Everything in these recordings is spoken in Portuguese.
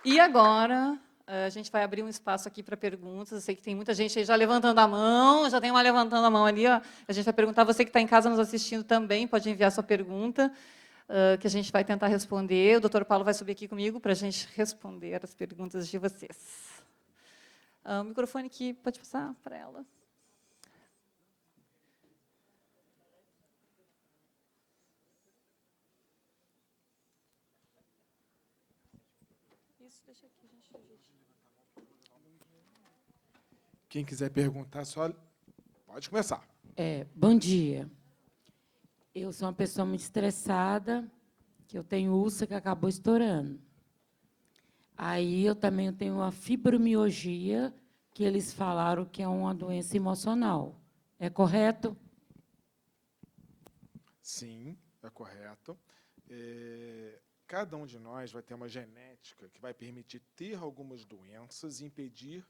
E agora, a gente vai abrir um espaço aqui para perguntas. Eu sei que tem muita gente aí já levantando a mão, já tem uma levantando a mão ali. Ó. A gente vai perguntar, você que está em casa nos assistindo também, pode enviar sua pergunta, que a gente vai tentar responder. O doutor Paulo vai subir aqui comigo para a gente responder as perguntas de vocês. O microfone aqui, pode passar para ela. Isso, deixa aqui, gente. Quem quiser perguntar, só pode começar. Bom dia. Eu sou uma pessoa muito estressada, que eu tenho úlcera que acabou estourando. Aí eu também tenho uma fibromialgia, que eles falaram que é uma doença emocional. É correto? Sim, é correto. Cada um de nós vai ter uma genética que vai permitir ter algumas doenças e impedir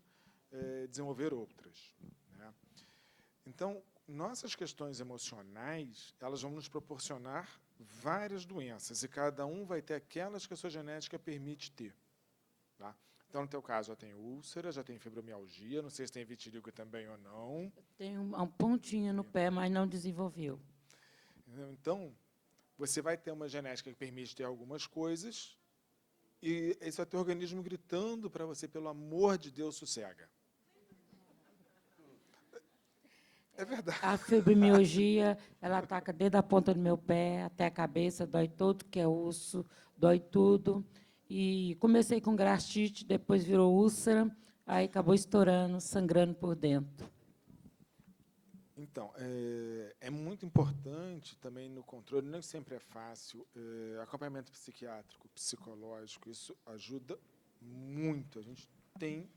desenvolver outras, né? Então, nossas questões emocionais, elas vão nos proporcionar várias doenças, e cada um vai ter aquelas que a sua genética permite ter. Tá? Então, no teu caso, já tem úlcera, já tem fibromialgia, não sei se tem vitiligo também ou não. Tenho uma pontinha no pé, mas não desenvolveu. Então, você vai ter uma genética que permite ter algumas coisas, e esse é o teu organismo gritando para você, pelo amor de Deus, sossega. É verdade. A fibromialgia, ela ataca desde a ponta do meu pé até a cabeça, dói todo que é osso, dói tudo. E comecei com gastrite, depois virou úlcera, aí acabou estourando, sangrando por dentro. Então, é muito importante também no controle, nem sempre é fácil, acompanhamento psiquiátrico, psicológico, isso ajuda muito, a gente tem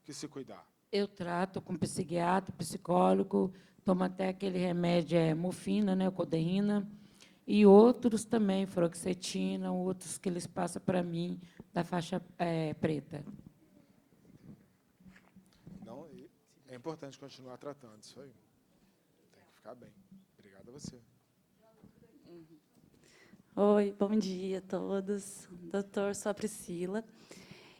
que se cuidar. Eu trato com psiquiatra, psicólogo, tomo até aquele remédio, morfina, né, codeína, e outros também, fluoxetina, outros que eles passam para mim, da faixa preta. Não, é importante continuar tratando isso aí. Tem que ficar bem. Obrigado a você. Oi, bom dia a todos. Doutor, sou a Priscila.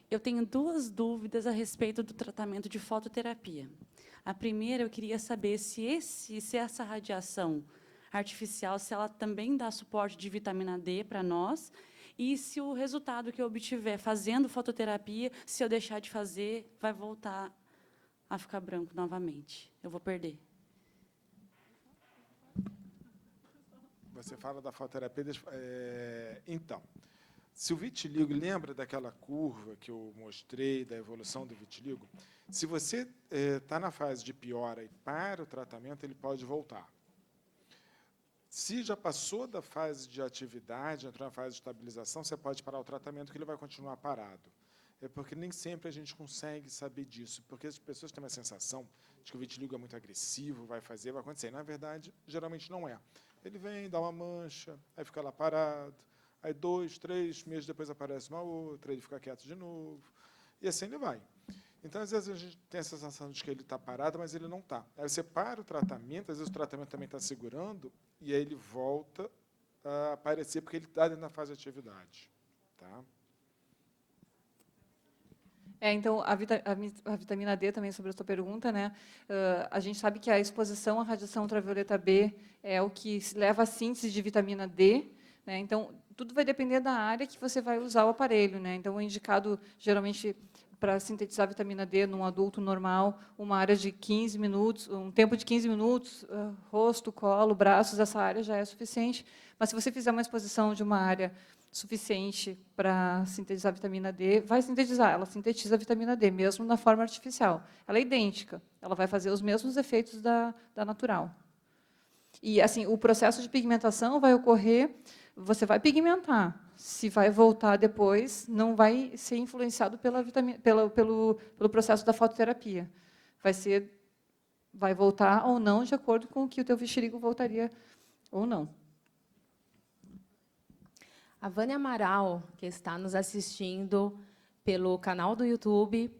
Eu tenho duas dúvidas a respeito do tratamento de fototerapia. A primeira, eu queria saber se essa radiação artificial, se ela também dá suporte de vitamina D para nós, e se o resultado que eu obtiver fazendo fototerapia, se eu deixar de fazer, vai voltar a ficar branco novamente. Eu vou perder. Você fala da fototerapia. Então, se o vitiligo, lembra daquela curva que eu mostrei, da evolução do vitiligo? Se você está na fase de piora e para o tratamento, ele pode voltar. Se já passou da fase de atividade, entrou na fase de estabilização, você pode parar o tratamento, que ele vai continuar parado. É porque nem sempre a gente consegue saber disso, porque as pessoas têm uma sensação de que o vitiligo é muito agressivo, vai acontecer. Na verdade, geralmente não é. Ele vem, dá uma mancha, aí fica lá parado, aí 2, 3 meses depois aparece uma outra, ele fica quieto de novo, e assim ele vai. Então, às vezes, a gente tem a sensação de que ele está parado, mas ele não está. Aí você para o tratamento, às vezes o tratamento também está segurando, e aí ele volta a aparecer, porque ele está dentro da fase de atividade. Tá? Então, a vitamina D, também sobre a sua pergunta, né? A gente sabe que a exposição à radiação ultravioleta B é o que leva à síntese de vitamina D, né? Então, tudo vai depender da área que você vai usar o aparelho, né? Então, é indicado, geralmente, para sintetizar vitamina D num adulto normal, uma área de 15 minutos, um tempo de 15 minutos, rosto, colo, braços, essa área já é suficiente. Mas, se você fizer uma exposição de uma área suficiente para sintetizar a vitamina D, vai sintetizar, ela sintetiza a vitamina D, mesmo na forma artificial. Ela é idêntica, ela vai fazer os mesmos efeitos da natural. E, assim, o processo de pigmentação vai ocorrer, você vai pigmentar, se vai voltar depois, não vai ser influenciado pelo processo da fototerapia. Vai voltar ou não, de acordo com o que o teu vitiligo voltaria ou não. A Vânia Amaral, que está nos assistindo pelo canal do YouTube,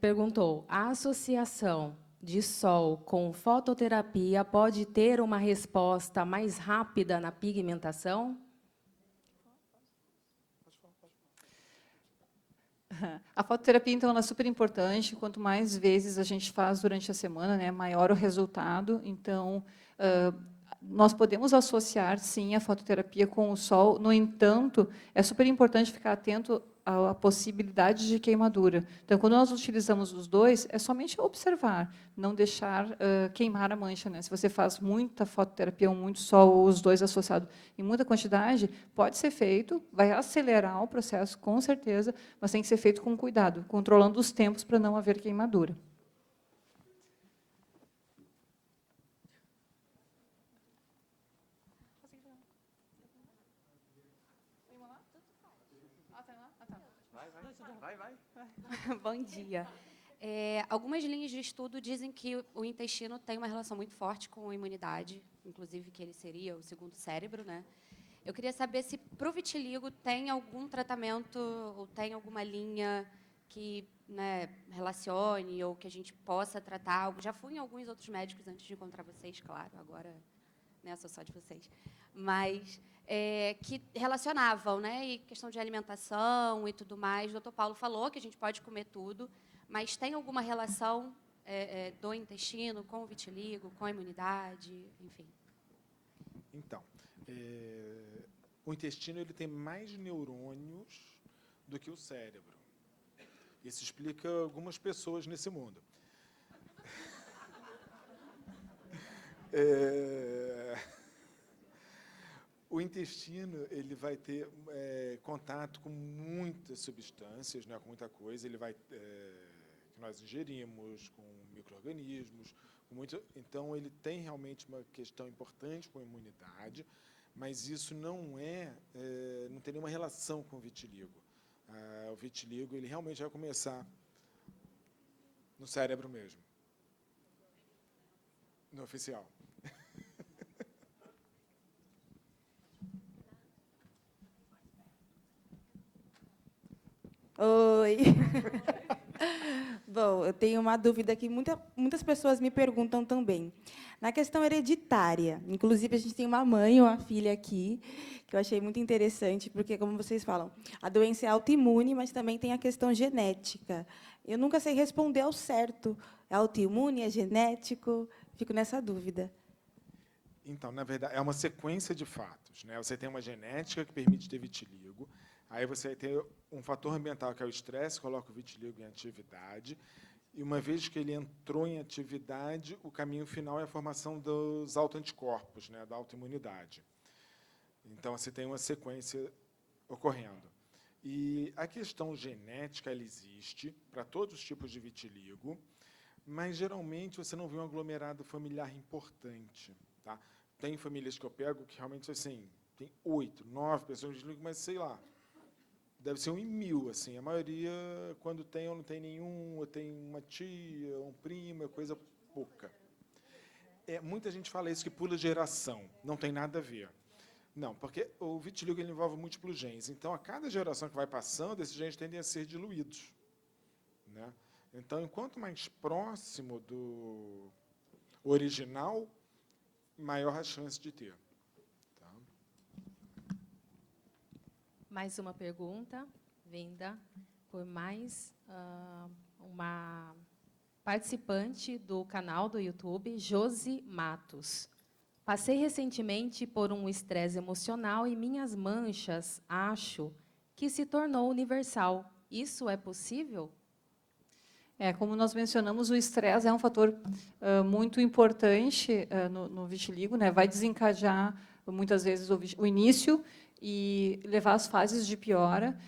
perguntou: a associação de sol com fototerapia pode ter uma resposta mais rápida na pigmentação? A fototerapia, então, ela é super importante. Quanto mais vezes a gente faz durante a semana, né, maior o resultado. Então, nós podemos associar, sim, a fototerapia com o sol. No entanto, é super importante ficar atento à possibilidade de queimadura. Então, quando nós utilizamos os dois, é somente observar, não deixar queimar a mancha, né? Se você faz muita fototerapia ou muito sol, ou os dois associados em muita quantidade, pode ser feito, vai acelerar o processo, com certeza, mas tem que ser feito com cuidado, controlando os tempos para não haver queimadura. Bom dia. Algumas linhas de estudo dizem que o intestino tem uma relação muito forte com a imunidade, inclusive que ele seria o segundo cérebro, né? Eu queria saber se para o vitiligo tem algum tratamento ou tem alguma linha que, né, relacione ou que a gente possa tratar. Já fui em alguns outros médicos antes de encontrar vocês, claro, agora, né, sou só de vocês. Mas que relacionavam, né, e questão de alimentação e tudo mais. O doutor Paulo falou que a gente pode comer tudo, mas tem alguma relação do intestino com o vitiligo, com a imunidade, enfim? Então, o intestino ele tem mais neurônios do que o cérebro. Isso explica algumas pessoas nesse mundo. O intestino ele vai ter contato com muitas substâncias, né, com muita coisa. Ele vai que nós ingerimos, com micro-organismos, então ele tem realmente uma questão importante com a imunidade, mas isso não tem nenhuma relação com o vitiligo. O vitiligo ele realmente vai começar no cérebro mesmo, no oficial. Oi. Bom, eu tenho uma dúvida que muitas pessoas me perguntam também. Na questão hereditária, inclusive a gente tem uma mãe ou uma filha aqui, que eu achei muito interessante, porque, como vocês falam, a doença é autoimune, mas também tem a questão genética. Eu nunca sei responder ao certo. É autoimune, é genético? Fico nessa dúvida. Então, na verdade, é uma sequência de fatos, né? Você tem uma genética que permite ter vitiligo, aí você vai ter um fator ambiental, que é o estresse, coloca o vitiligo em atividade, e uma vez que ele entrou em atividade, o caminho final é a formação dos autoanticorpos, né, da autoimunidade. Então, você tem uma sequência ocorrendo. E a questão genética ela existe para todos os tipos de vitiligo, mas, geralmente, você não vê um aglomerado familiar importante. Tá? Tem famílias que eu pego que, realmente, assim, tem 8, 9 pessoas de vitiligo, mas, sei lá, deve ser 1 em 1000, assim. A maioria, quando tem ou não tem nenhum, ou tem uma tia, um primo, é coisa pouca. Muita gente fala isso, que pula geração. Não tem nada a ver. Não, porque o vitiligo ele envolve múltiplos genes. Então, a cada geração que vai passando, esses genes tendem a ser diluídos, né? Então, enquanto mais próximo do original, maior a chance de ter. Mais uma pergunta, vinda por mais uma participante do canal do YouTube, Josi Matos. Passei recentemente por um estresse emocional e minhas manchas, acho, que se tornou universal. Isso é possível? Como nós mencionamos, o estresse é um fator muito importante no vitiligo, né? Vai desencadear, muitas vezes, o início e levar às fases de piora,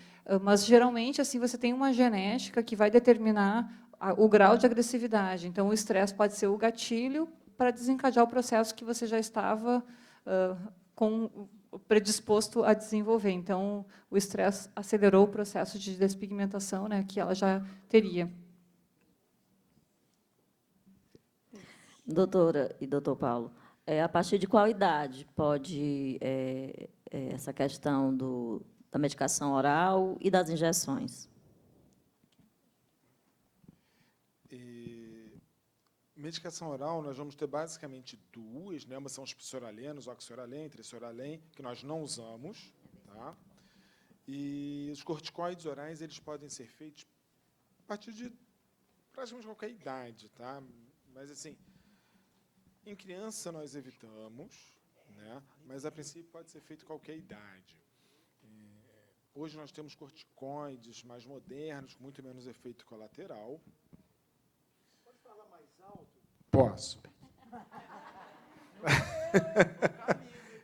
mas, geralmente, assim, você tem uma genética que vai determinar o grau de agressividade. Então, o estresse pode ser o gatilho para desencadear o processo que você já estava predisposto a desenvolver. Então, o estresse acelerou o processo de despigmentação, né, que ela já teria. Doutora e doutor Paulo, a partir de qual idade pode essa questão da medicação oral e das injeções? Medicação oral, nós vamos ter basicamente duas, né? Uma são os psoralenos, oxoralém, trisoralém, que nós não usamos, tá? E os corticoides orais eles podem ser feitos a partir de praticamente qualquer idade, tá? Mas assim, em criança nós evitamos, né? Mas a princípio pode ser feito qualquer idade. Hoje nós temos corticoides mais modernos, com muito menos efeito colateral. Pode falar mais alto? Posso.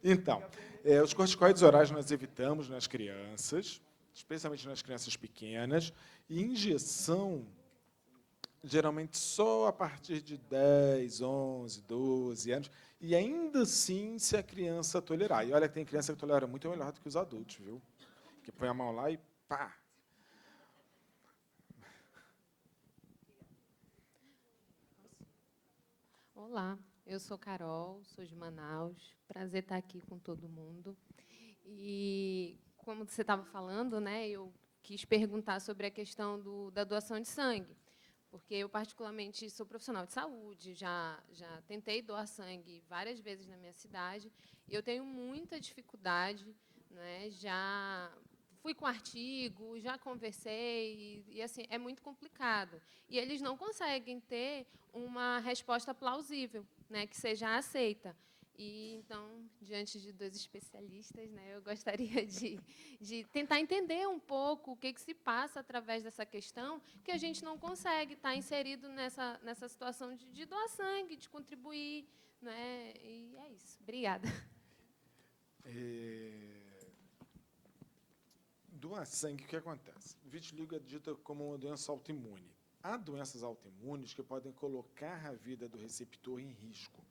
Então, os corticoides orais nós evitamos nas crianças, especialmente nas crianças pequenas, e injeção, geralmente só a partir de 10, 11, 12 anos, e ainda assim se a criança tolerar. E olha que tem criança que tolera muito melhor do que os adultos, viu? Que põe a mão lá e pá! Olá, eu sou Carol, sou de Manaus. Prazer estar aqui com todo mundo. E, como você estava falando, né, eu quis perguntar sobre a questão da doação de sangue, porque eu, particularmente, sou profissional de saúde, já tentei doar sangue várias vezes na minha cidade, e eu tenho muita dificuldade, né, já fui com artigo, já conversei, e assim, é muito complicado. E eles não conseguem ter uma resposta plausível, né, que seja aceita. E, então, diante de dois especialistas, né, eu gostaria de tentar entender um pouco o que se passa através dessa questão, que a gente não consegue estar inserido nessa situação de doar sangue, de contribuir. Né, e é isso. Obrigada. Doar sangue, o que acontece? O vitiligo é dita como uma doença autoimune. Há doenças autoimunes que podem colocar a vida do receptor em risco.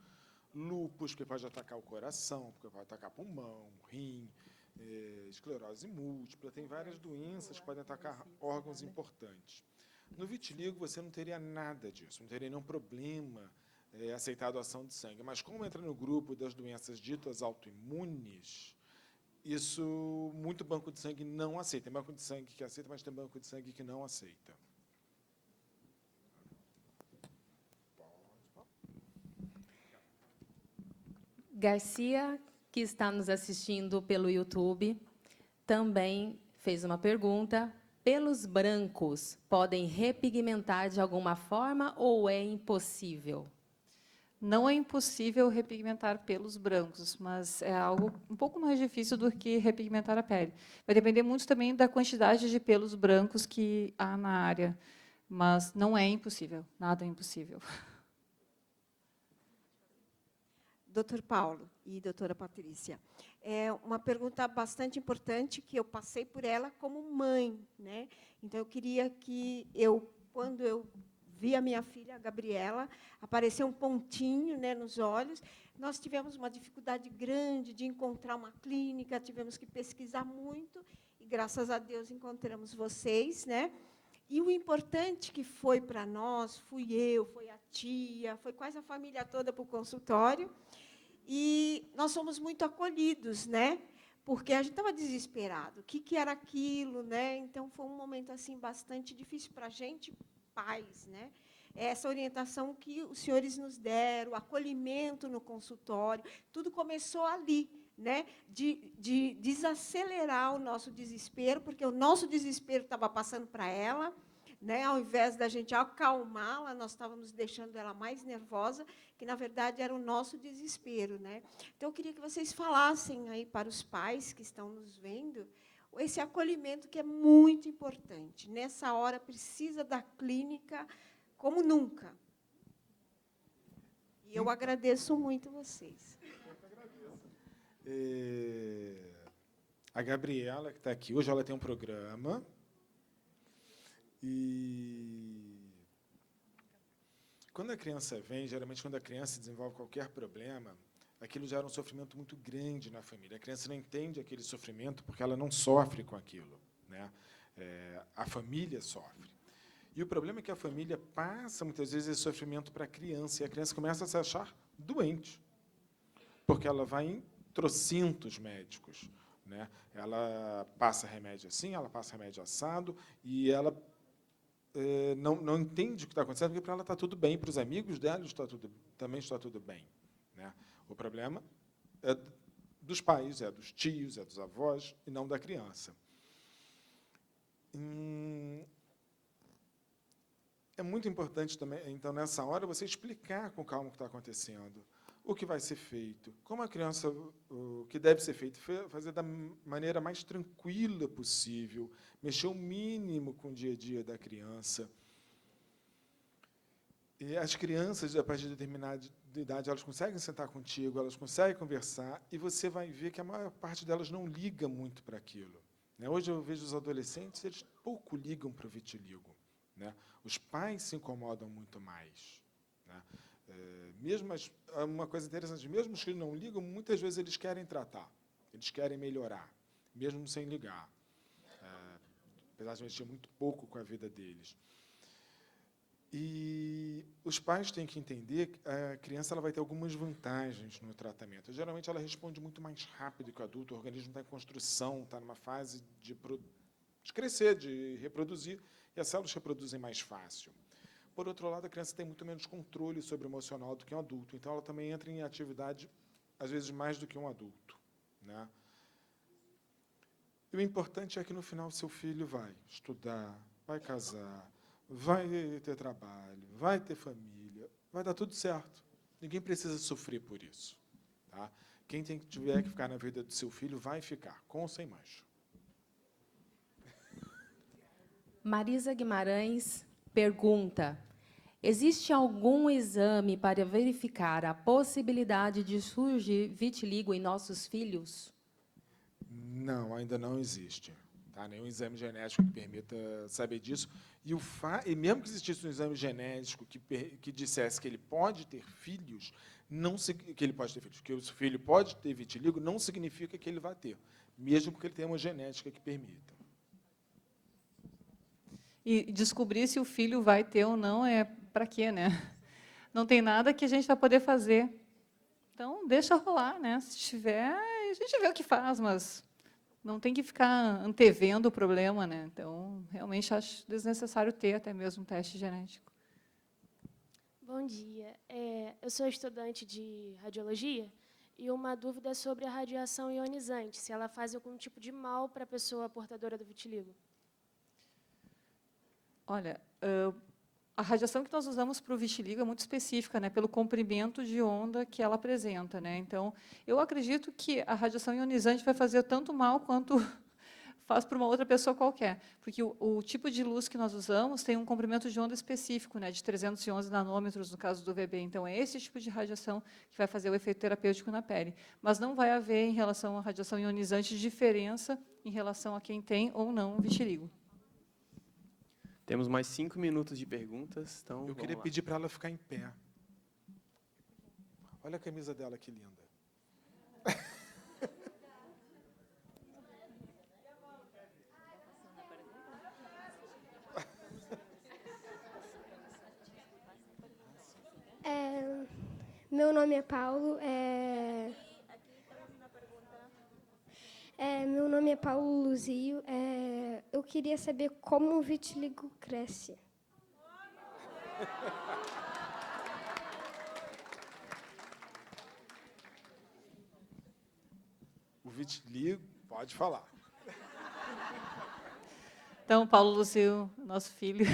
Lúpus, que pode atacar o coração, que pode atacar pulmão, rim, esclerose múltipla, tem várias doenças que podem atacar órgãos importantes. No vitiligo, você não teria nada disso, não teria nenhum problema aceitar a doação de sangue. Mas como entra no grupo das doenças ditas autoimunes, isso, muito banco de sangue não aceita. Tem banco de sangue que aceita, mas tem banco de sangue que não aceita. Garcia, que está nos assistindo pelo YouTube, também fez uma pergunta. Pelos brancos podem repigmentar de alguma forma ou é impossível? Não é impossível repigmentar pelos brancos, mas é algo um pouco mais difícil do que repigmentar a pele. Vai depender muito também da quantidade de pelos brancos que há na área, mas não é impossível, nada é impossível. Doutor Paulo e doutora Patrícia, é uma pergunta bastante importante que eu passei por ela como mãe, né? Então eu queria que quando eu vi a minha filha, a Gabriela, apareceu um pontinho, né, nos olhos. Nós tivemos uma dificuldade grande de encontrar uma clínica, tivemos que pesquisar muito, e, graças a Deus, encontramos vocês. Né? E o importante que foi para nós, fui eu, foi a tia, foi quase a família toda para o consultório, e nós fomos muito acolhidos, né? Porque a gente estava desesperado. O que era aquilo? Né? Então, foi um momento assim, bastante difícil para a gente, pais, né? Essa orientação que os senhores nos deram, o acolhimento no consultório, tudo começou ali, né? De desacelerar o nosso desespero, porque o nosso desespero estava passando para ela, né? Ao invés da gente acalmá-la, nós estávamos deixando ela mais nervosa, que, na verdade, era o nosso desespero. Né? Então, eu queria que vocês falassem aí para os pais que estão nos vendo, esse acolhimento que é muito importante. Nessa hora, precisa da clínica como nunca. E eu agradeço muito vocês. A Gabriela, que está aqui hoje, ela tem um programa. E quando a criança vem, geralmente, quando a criança desenvolve qualquer problema, aquilo gera um sofrimento muito grande na família. A criança não entende aquele sofrimento porque ela não sofre com aquilo. Né? A família sofre. E o problema é que a família passa, muitas vezes, esse sofrimento para a criança, e a criança começa a se achar doente, porque ela vai em trocentos médicos. Né? Ela passa remédio assim, ela passa remédio assado, e ela não entende o que está acontecendo, porque para ela está tudo bem, para os amigos dela também está tudo bem. Né? O problema é dos pais, é dos tios, é dos avós, e não da criança. muito importante também, então, nessa hora, você explicar com calma o que está acontecendo, o que vai ser feito, como a criança, o que deve ser feito, fazer da maneira mais tranquila possível, mexer o mínimo com o dia a dia da criança. E as crianças, a partir de determinada idade, elas conseguem sentar contigo, elas conseguem conversar, e você vai ver que a maior parte delas não liga muito para aquilo. Né? Hoje eu vejo os adolescentes, eles pouco ligam para o vitiligo. Né? Os pais se incomodam muito mais. Né? Mesmo uma coisa interessante, mesmo os que não ligam, muitas vezes eles querem tratar, eles querem melhorar, mesmo sem ligar, apesar de mexer muito pouco com a vida deles. E os pais têm que entender que a criança ela vai ter algumas vantagens no tratamento. Geralmente, ela responde muito mais rápido que o adulto, o organismo está em construção, está numa fase de crescer, de reproduzir, e as células reproduzem mais fácil. Por outro lado, a criança tem muito menos controle sobre o emocional do que um adulto, então ela também entra em atividade, às vezes, mais do que um adulto. Né? E o importante é que, no final, seu filho vai estudar, vai casar, vai ter trabalho, vai ter família, vai dar tudo certo. Ninguém precisa sofrer por isso. Tá? Quem tiver que ficar na vida do seu filho, vai ficar, com ou sem mancha. Marisa Guimarães pergunta: existe algum exame para verificar a possibilidade de surgir vitiligo em nossos filhos? Não, ainda não existe. Tá? Nenhum exame genético que permita saber disso. E mesmo que existisse um exame genético que dissesse que ele pode ter filhos, que o filho pode ter vitiligo, não significa que ele vai ter, mesmo que ele tenha uma genética que permita. E descobrir se o filho vai ter ou não é para quê, né? Não tem nada que a gente vai poder fazer. Então, deixa rolar, né? Se tiver, a gente vê o que faz, mas não tem que ficar antevendo o problema, né? Então, realmente acho desnecessário ter até mesmo um teste genético. Bom dia. Eu sou estudante de radiologia e uma dúvida é sobre a radiação ionizante, se ela faz algum tipo de mal para a pessoa portadora do vitiligo. Olha, a radiação que nós usamos para o vitiligo é muito específica, né, pelo comprimento de onda que ela apresenta. Né? Então, eu acredito que a radiação ionizante vai fazer tanto mal quanto faz para uma outra pessoa qualquer, porque o tipo de luz que nós usamos tem um comprimento de onda específico, né, de 311 nanômetros, no caso do UVB. Então, é esse tipo de radiação que vai fazer o efeito terapêutico na pele. Mas não vai haver, em relação à radiação ionizante, diferença em relação a quem tem ou não vitiligo. Temos mais 5 minutos de perguntas, então Eu queria pedir para ela ficar em pé. Olha a camisa dela, que linda. Meu nome é Paulo. Meu nome é Paulo Luzio. Eu queria saber como o vitiligo cresce. O vitiligo, pode falar. Então, Paulo Luzio, nosso filho.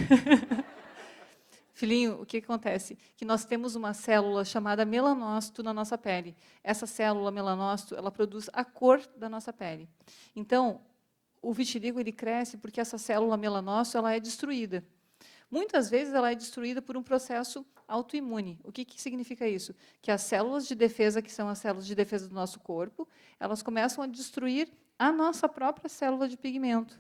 Filhinho, o que acontece? Que nós temos uma célula chamada melanócito na nossa pele. Essa célula melanócito, ela produz a cor da nossa pele. Então, o vitiligo ele cresce porque essa célula melanócito ela é destruída. Muitas vezes ela é destruída por um processo autoimune. O que significa isso? Que as células de defesa, que são as células de defesa do nosso corpo, elas começam a destruir a nossa própria célula de pigmento.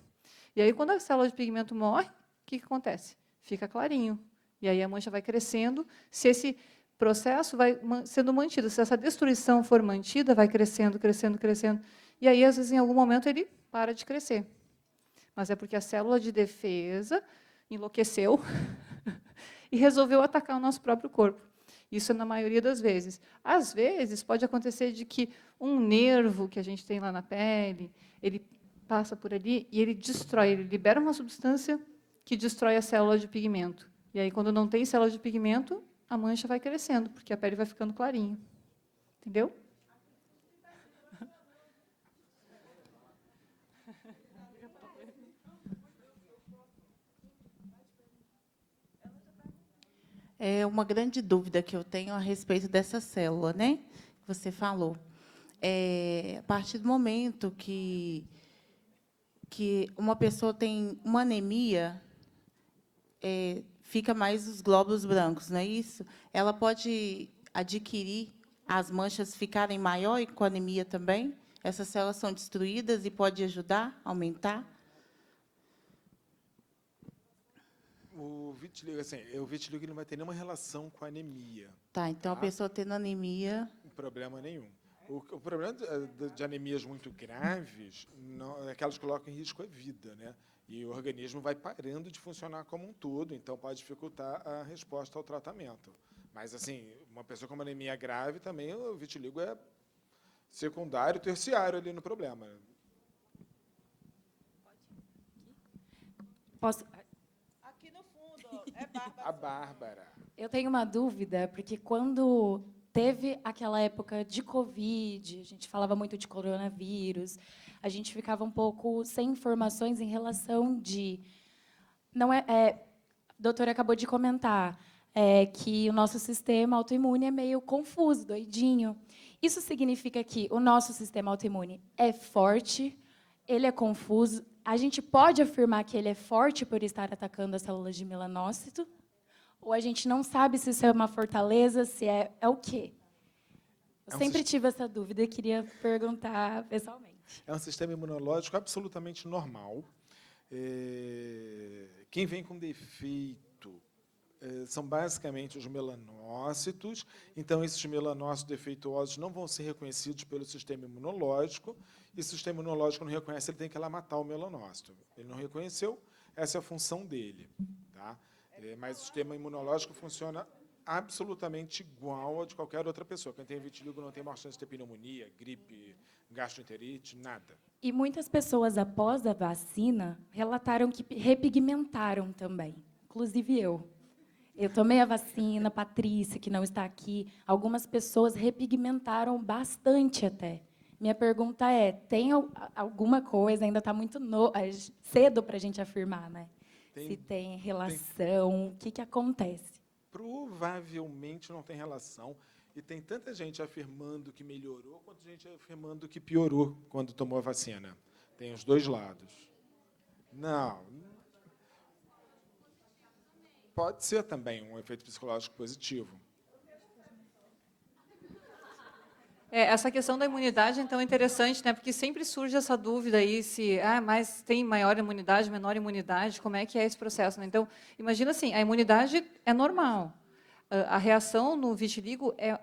E aí, quando a célula de pigmento morre, o que acontece? Fica clarinho. E aí a mancha vai crescendo. Se esse processo vai sendo mantido, se essa destruição for mantida, vai crescendo, crescendo, crescendo. E aí, às vezes, em algum momento, ele para de crescer. Mas é porque a célula de defesa enlouqueceu e resolveu atacar o nosso próprio corpo. Isso é na maioria das vezes. Às vezes, pode acontecer de que um nervo que a gente tem lá na pele, ele passa por ali e ele destrói, ele libera uma substância que destrói a célula de pigmento. E aí, quando não tem célula de pigmento, a mancha vai crescendo, porque a pele vai ficando clarinha. Entendeu? É uma grande dúvida que eu tenho a respeito dessa célula, né? Que você falou. A partir do momento que uma pessoa tem uma anemia, fica mais os glóbulos brancos, não é isso? Ela pode adquirir as manchas ficarem maiores com anemia também? Essas células são destruídas e pode ajudar a aumentar? O vitiligo, assim, o vitiligo ele não vai ter nenhuma relação com a anemia. Tá, então a pessoa tendo anemia... Problema nenhum. O problema de anemias muito graves não, é que elas colocam em risco a vida, né? E o organismo vai parando de funcionar como um todo, então pode dificultar a resposta ao tratamento. Mas, assim, uma pessoa com uma anemia grave também, o vitiligo é secundário, terciário ali no problema. Posso... Aqui no fundo, é Bárbara. A Bárbara. Eu tenho uma dúvida, porque quando teve aquela época de Covid, a gente falava muito de coronavírus, a gente ficava um pouco sem informações em relação de... Não a doutora acabou de comentar que o nosso sistema autoimune é meio confuso, doidinho. Isso significa que o nosso sistema autoimune é forte, ele é confuso. A gente pode afirmar que ele é forte por estar atacando as células de melanócito? Ou a gente não sabe se isso é uma fortaleza, se é o quê? Eu sempre tive essa dúvida e queria perguntar pessoalmente. É um sistema imunológico absolutamente normal. Quem vem com defeito são basicamente os melanócitos. Então, esses melanócitos defeituosos não vão ser reconhecidos pelo sistema imunológico. E se o sistema imunológico não reconhece, ele tem que ir lá matar o melanócito. Ele não reconheceu, essa é a função dele. Tá? Mas o sistema imunológico funciona absolutamente igual ao de qualquer outra pessoa. Quem tem vitiligo não tem maior chance de ter pneumonia, gripe, gastroenterite, nada. E muitas pessoas, após a vacina, relataram que repigmentaram também, inclusive eu. Eu tomei a vacina, Patrícia, que não está aqui, algumas pessoas repigmentaram bastante até. Minha pergunta é, tem alguma coisa, ainda está muito cedo para a gente afirmar, né? Se tem relação, o que acontece? Provavelmente não tem relação. E tem tanta gente afirmando que melhorou, quanto gente afirmando que piorou quando tomou a vacina. Tem os dois lados. Não. Pode ser também um efeito psicológico positivo. Essa questão da imunidade, então, é interessante, né? Porque sempre surge essa dúvida aí se mas tem maior imunidade, menor imunidade, como é que é esse processo, né? Então, imagina assim, a imunidade é normal. A reação no vitiligo é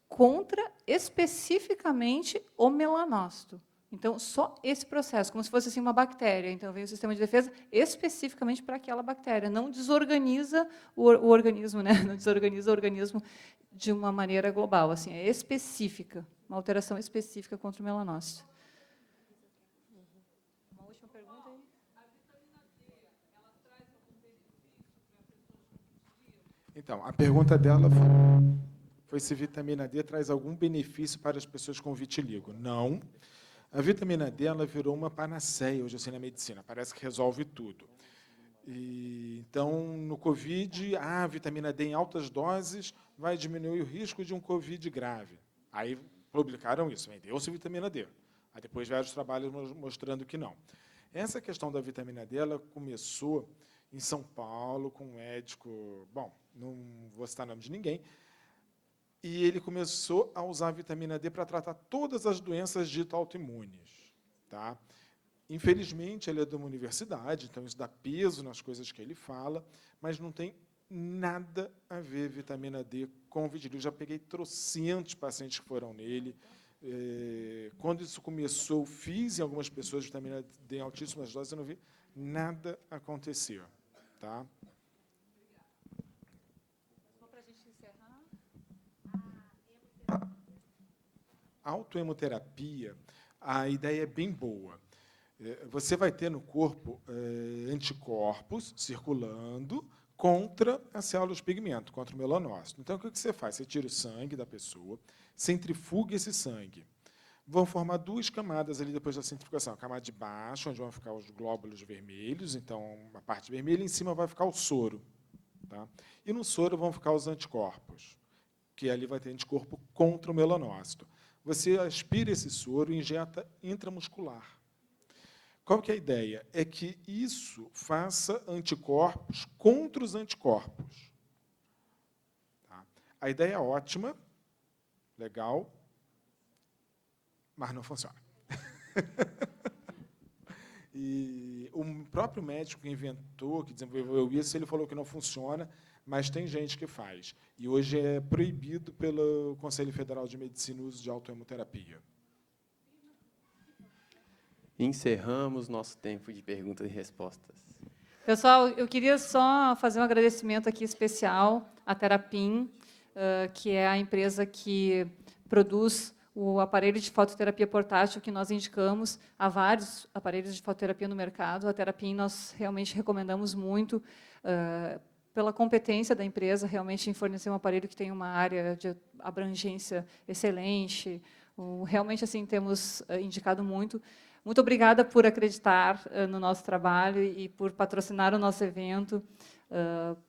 contra especificamente o melanócito. Então, só esse processo, como se fosse assim, uma bactéria. Então, vem o sistema de defesa especificamente para aquela bactéria. Não desorganiza o organismo, né? Não desorganiza o organismo de uma maneira global. Assim, é específica, uma alteração específica contra o melanócito. Uma última pergunta aí. Então, a pergunta dela foi se vitamina D traz algum benefício para as pessoas com vitiligo. Não. A vitamina D ela virou uma panaceia hoje assim na medicina, parece que resolve tudo. Então, no Covid, a vitamina D em altas doses vai diminuir o risco de um Covid grave. Aí publicaram isso, vendeu-se vitamina D. Aí depois vários trabalhos mostrando que não. Essa questão da vitamina D ela começou em São Paulo com um médico, bom, não vou citar o nome de ninguém, e ele começou a usar a vitamina D para tratar todas as doenças ditas autoimunes. Tá? Infelizmente, ele é de uma universidade, então isso dá peso nas coisas que ele fala, mas não tem nada a ver vitamina D com vitiligo. Já peguei trocentos pacientes que foram nele. Quando isso começou, fiz em algumas pessoas vitamina D em altíssimas doses, eu não vi nada acontecer. Tá? Autoemoterapia, a ideia é bem boa. Você vai ter no corpo anticorpos circulando contra as células de pigmento, contra o melanócito. Então, o que você faz? Você tira o sangue da pessoa, centrifuga esse sangue. Vão formar duas camadas ali depois da centrifugação. A camada de baixo, onde vão ficar os glóbulos vermelhos, então, a parte vermelha, em cima vai ficar o soro. Tá? E no soro vão ficar os anticorpos, que ali vai ter anticorpo contra o melanócito. Você aspira esse soro e injeta intramuscular. Qual que é a ideia? É que isso faça anticorpos contra os anticorpos. Tá? A ideia é ótima, legal, mas não funciona. E o próprio médico que inventou, que desenvolveu isso, ele falou que não funciona, mas tem gente que faz. E hoje é proibido pelo Conselho Federal de Medicina o uso de autohemoterapia. Encerramos nosso tempo de perguntas e respostas. Pessoal, eu queria só fazer um agradecimento aqui especial à Terapim, que é a empresa que produz o aparelho de fototerapia portátil que nós indicamos. Há vários aparelhos de fototerapia no mercado. A Terapim nós realmente recomendamos muito, pela competência da empresa, realmente em fornecer um aparelho que tem uma área de abrangência excelente. Realmente, assim, temos indicado muito. Muito obrigada por acreditar no nosso trabalho e por patrocinar o nosso evento,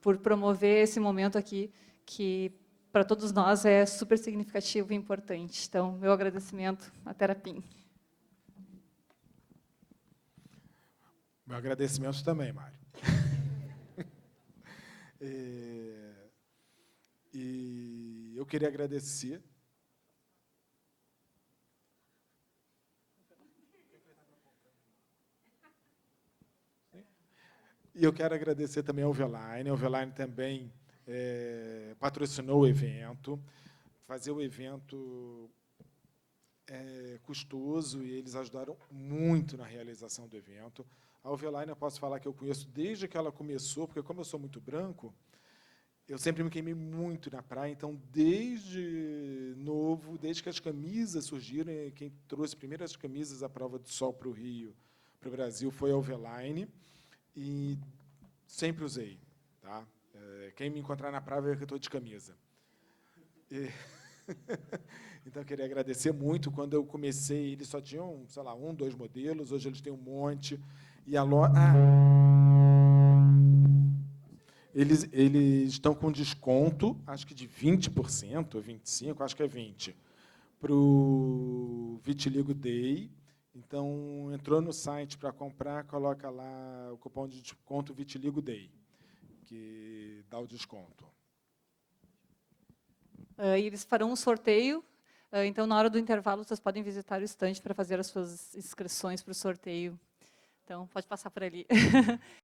por promover esse momento aqui, que para todos nós é super significativo e importante. Então, meu agradecimento à Terapim. Meu agradecimento também, Mário. E eu queria agradecer. E eu quero agradecer também ao Veline. O Veline também patrocinou o evento. Fazer o evento é custoso e eles ajudaram muito na realização do evento. A Oveline, eu posso falar que eu conheço desde que ela começou, porque como eu sou muito branco, eu sempre me queimei muito na praia, então desde novo, desde que as camisas surgiram, quem trouxe primeiro as camisas à prova do sol para o Rio, para o Brasil, foi a Oveline, e sempre usei. Tá? Quem me encontrar na praia vê que eu estou de camisa. Então, eu queria agradecer muito. Quando eu comecei, eles só tinham, sei lá, 1, 2 modelos, hoje eles têm um monte. E a loja... Eles estão com desconto, acho que de 20%, ou 25%, acho que é 20%, para o Vitiligo Day. Então, entrou no site para comprar, coloca lá o cupom de desconto Vitiligo Day, que dá o desconto. E eles farão um sorteio, então, na hora do intervalo, vocês podem visitar o estande para fazer as suas inscrições para o sorteio. Então, pode passar por ali.